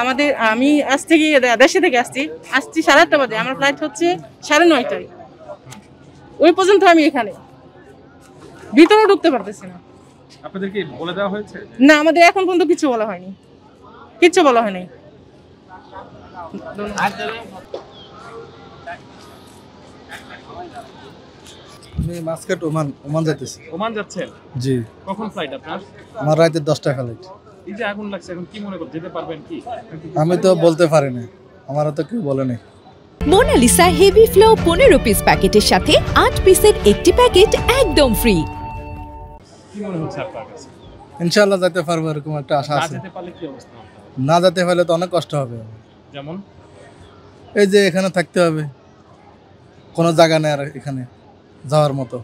আমাদের আমি আজ থেকে দেশে থেকে আসছি 8:30 বাজে, আমার ফ্লাইট হচ্ছে 9:30টায়। ওই পর্যন্ত আমি এখানে ভিতরে ঢুকতে পারতেছি না। আপনাদেরকে বলে দেওয়া হয়েছে? না, আমাদের এখন পর্যন্ত কিছু বলা হয়নি, কিচ্ছু বলা হয়নি। আমি মাস্কাট ওমান যাইতেছি। ওমান যাচ্ছেন? জি। কখন ফ্লাইট আপনার? আমার রাতে 10টা ফ্লাইট। এই যে আগুন লাগছে, এখন কি মনে করেন, যেতে পারবেন কি? আমি তো বলতে পারি না, আমারও তো কেউ বলে নাই। মোনালিসা হেভি ফ্লো 15 পিস প্যাকেটের সাথে 8 পিসের একটি প্যাকেট একদম ফ্রি। কি মনে হচ্ছে আপনার কাছে? ইনশাআল্লাহ যেতে পারবো এরকম একটা আশা আছে। না যেতে পারলে কি অবস্থা আপনার? না যেতে পারলে তো অনেক কষ্ট হবে। যেমন এই যে এখানে থাকতে হবে, কোনো জায়গা নেই আর এখানে যাওয়ার মতো।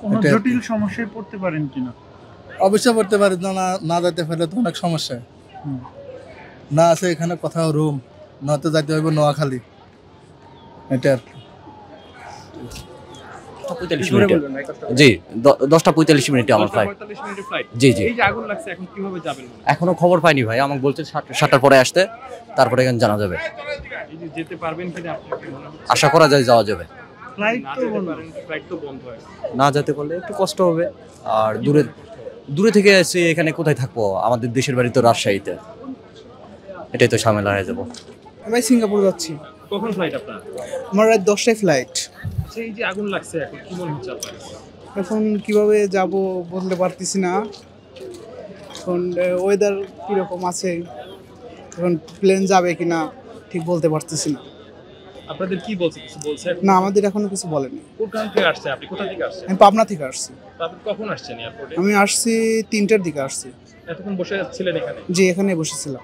কোনো জটিল সমস্যায় পড়তে পারেন কিনা? অবশ্যই পড়তে পারি, না যেতে পারলে তো অনেক সমস্যা। না আছে এখানে কোথাও রুম, নয়তো যাইতে হবে নোয়াখালী। এটা আর কি। জি, 10:45 মিনিটে আমার ফ্লাইট। 45 মিনিটের ফ্লাইট। জি জি। এই যে আগুন লাগছে, এখন কিভাবে যাবেন? এখনো খবর পাইনি ভাই, আমাকে বলছে 7টার পরে আসতে, তারপরে এখানে জানা যাবে। এই যে যেতে পারবেন কিনা আপনার কি মনে হচ্ছে? আশা করা যায় যাওয়া যাবে। ফ্লাইট তো বন্ধ। ফ্লাইট তো বন্ধ হয়। না যেতে পারলে একটু কষ্ট হবে। আর দূরে থেকে এসে এখানে কোথায় থাকবো, আমাদের দেশের বাড়ি তো রাজশাহীতে, এটাই তো ঝামেলা হয়ে যাবো। আমি সিঙ্গাপুর যাচ্ছি। কখন ফ্লাইট আপনার? আমার রাত 10টায় ফ্লাইট। এই যে আগুন লাগছে, এখন কি মনে হচ্ছে আপনার? এখন কিভাবে যাব বলতে পারতেছি না। এখন ওয়েদার কীরকম আছে, এখন প্লেন যাবে কিনা ঠিক বলতে পারতেছি না। আপনাদের কি বলছে, কিছু বলছে? না, আমাদের এখনো কিছু বলেনি। কোথা থেকে আসছে আপনি? কোথা থেকে আসছেন? আমি পাবনা থেকে আসছি। আপনি কখন আসছেন এয়ারপোর্টে? আমি আসছি 3টার দিকে আসছি। এতক্ষণ বসে ছিলেন এখানে? জি, এখানে বসেছিলাম।